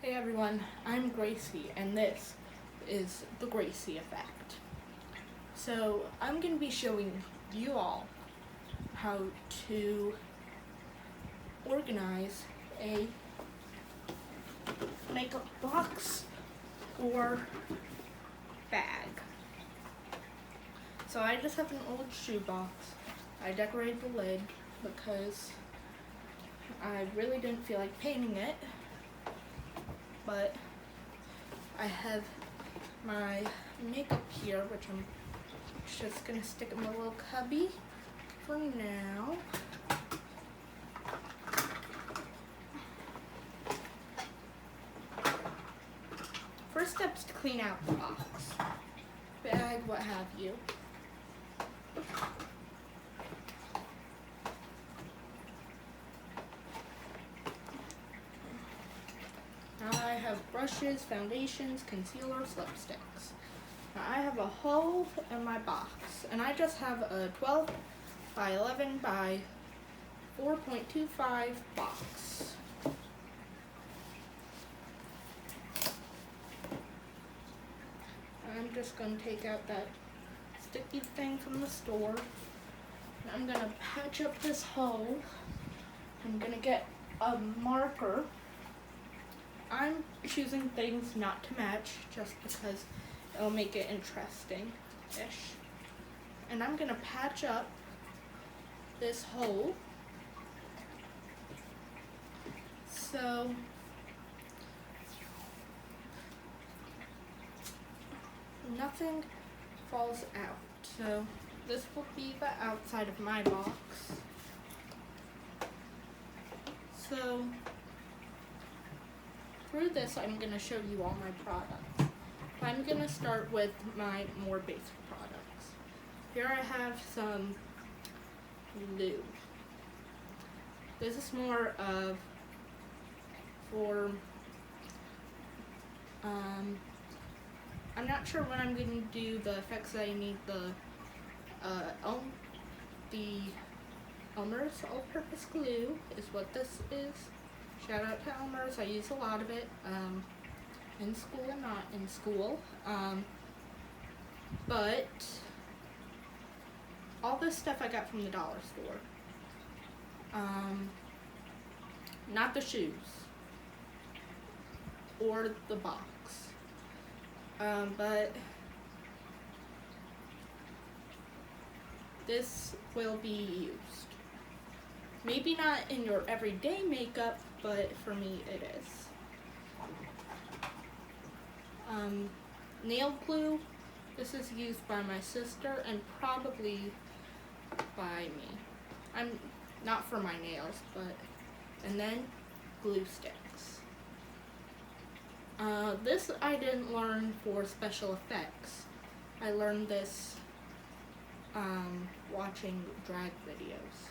Hey everyone, I'm Gracie, and this is the Gracie Effect. So, I'm going to be showing you all how to organize a makeup box or bag. So, I just have an old shoebox. I decorated the lid because I really didn't feel like painting it. But I have my makeup here, which I'm just gonna stick in my little cubby for now. First step is to clean out the box, bag, what have you. Now I have brushes, foundations, concealers, lipsticks. Now I have a hole in my box, and I just have a 12 by 11 by 4.25 box. I'm just going to take out that sticky thing from the store. And I'm going to patch up this hole. I'm going to get a marker. I'm choosing things not to match just because it'll make it interesting-ish. And I'm going to patch up this hole. So nothing falls out. So this will be the outside of my box. So through this, I'm going to show you all my products. I'm going to start with my more basic products. Here I have some glue. This is more of for, I'm not sure when I'm going to do the effects that I need the Elmer's all-purpose glue is what this is. Shout out to Elmer's, I use a lot of it, in school and not in school. But all this stuff I got from the dollar store. Not the shoes or the box. But this will be used. Maybe not in your everyday makeup, but for me it is. Nail glue. This is used by my sister and probably by me. I'm not for my nails, but, and then glue sticks. This I didn't learn for special effects. I learned this watching drag videos.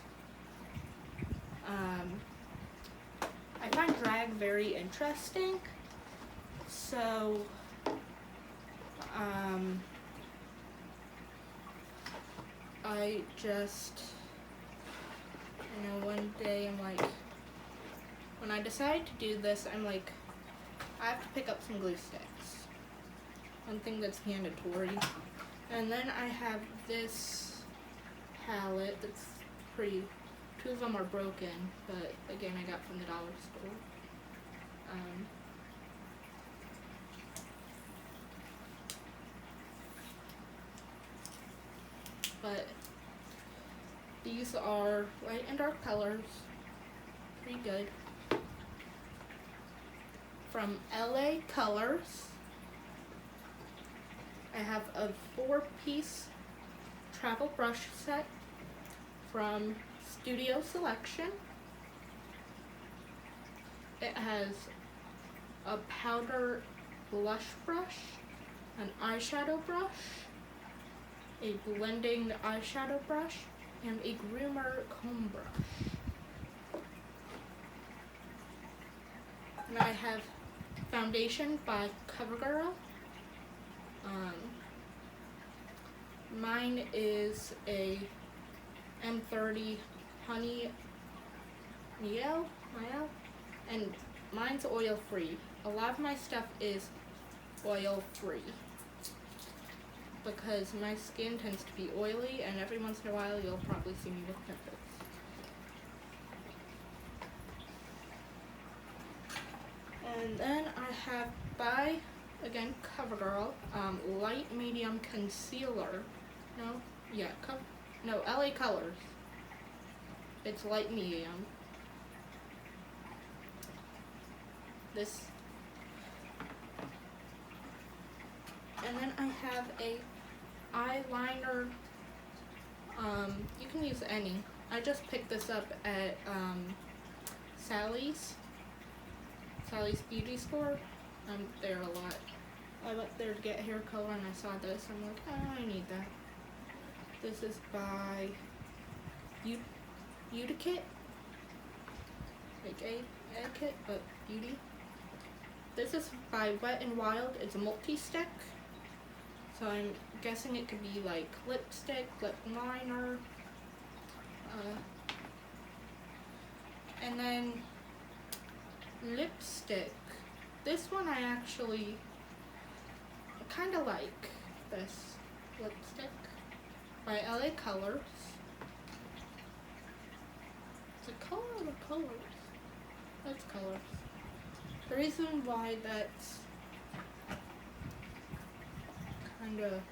I find drag very interesting, so I just, one day I'm like, when I decide to do this, I'm like, I have to pick up some glue sticks. One thing that's mandatory. And then I have this palette that's pretty, two of them are broken, but again I got from the dollar store. But these are light and dark colors, pretty good. From LA Colors, I have a 4-piece travel brush set from Studio Selection. It has a powder blush brush, an eyeshadow brush, a blending eyeshadow brush, and a groomer comb brush. And I have foundation by CoverGirl. Mine is a M30 Honey Miel, and mine's oil free. a lot of my stuff is oil free because my skin tends to be oily, and every once in a while you'll probably see me with pimples. And then I have by, again, CoverGirl, light medium concealer. No, LA Colors. It's light medium. This. And then I have a eyeliner. You can use any. I just picked this up at Sally's Beauty Store. I'm there a lot. I went there to get hair color and I saw this. I'm like, oh, I need that. This is by Beautikit. Like a kit, but beauty. This is by Wet n Wild. It's a multi-stick. So I'm guessing it could be like lipstick, lip liner. And then lipstick. This one I actually kind of like. This lipstick by LA Colors. Is it color or colors? That's colors. The reason why that's kind of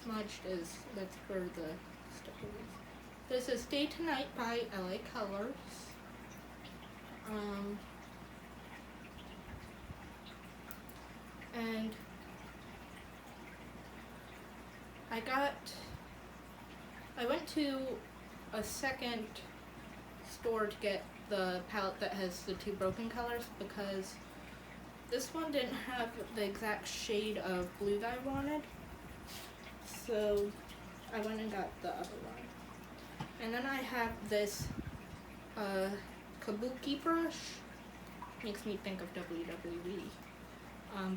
smudged is that's where the sticker is. This is Day to Night by LA Colors. And I went to a second store to get the palette that has the two broken colors because this one didn't have the exact shade of blue that I wanted. So I went and got the other one. And then I have this Kabuki brush. Makes me think of WWE.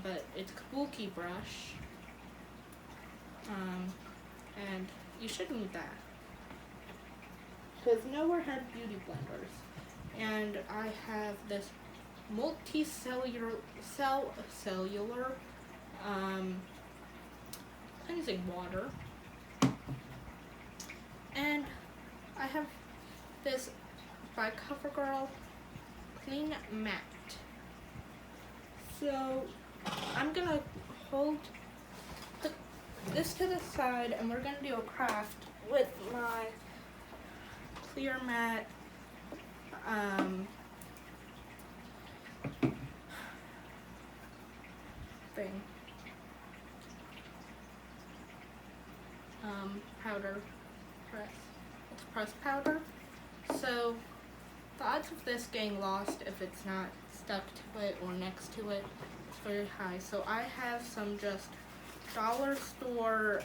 But it's Kabuki brush. And you should need that. Because nowhere had beauty blenders. And I have this multi-cellular cleansing water. And I have this by CoverGirl Clean Matte. So I'm gonna hold this to the side and we're gonna do a craft with my clear matte thing. Powder press. It's press powder. So the odds of this getting lost if it's not stuck to it or next to it is very high. So I have some just dollar store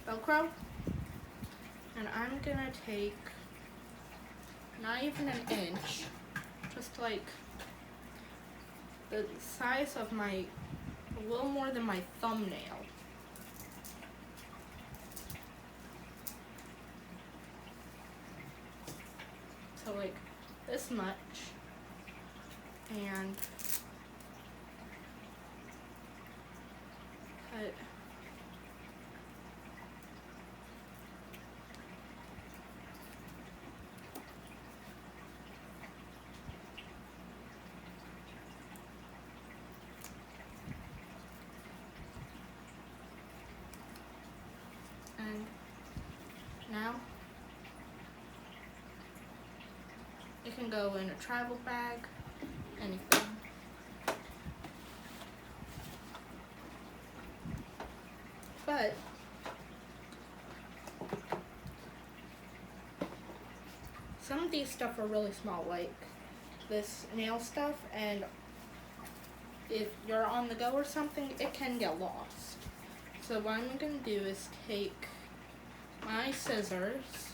Velcro, and I'm gonna take not even an inch, just like the size of a little more than my thumbnail. So like this much, and cut. And now it can go in a travel bag, anything. But some of these stuff are really small, like this nail stuff, and if you're on the go or something, it can get lost. So what I'm gonna do is take my scissors,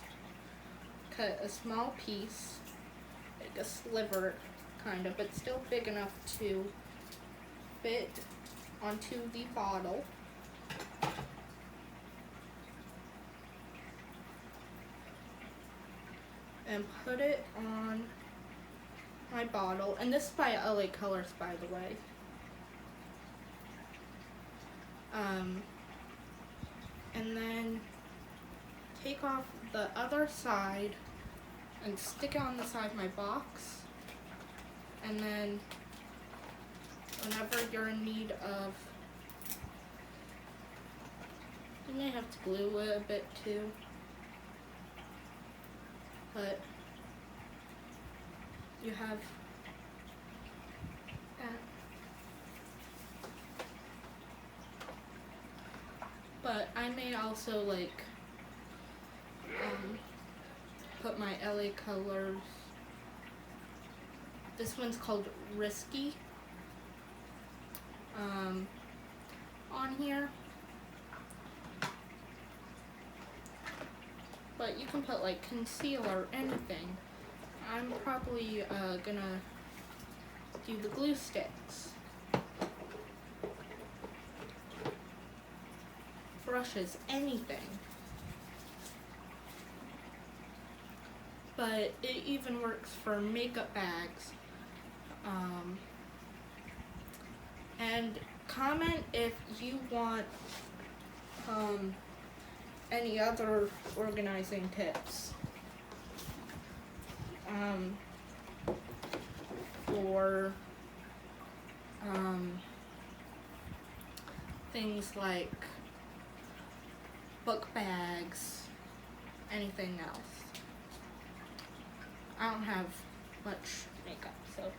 cut a small piece, like a sliver kind of, but still big enough to fit onto the bottle. and put it on my bottle. And this is by LA Colors, by the way. And then take off the other side and stick it on the side of my box. And then whenever you're in need of, you may have to glue it a bit too, but you have that. But I may also like put my LA Colors, this one's called Risky, on here. But you can put like concealer, anything. I'm probably gonna do the glue sticks. Brushes, anything. But it even works for makeup bags. And comment if you want any other organizing tips. Or things like book bags, anything else. I don't have much makeup, so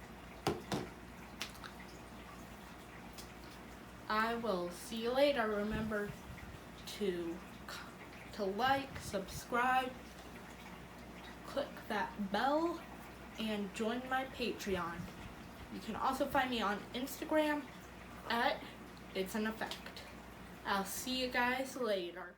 I will see you later. Remember to like, subscribe, click that bell, and join my Patreon. You can also find me on Instagram at It's an Effect. I'll see you guys later.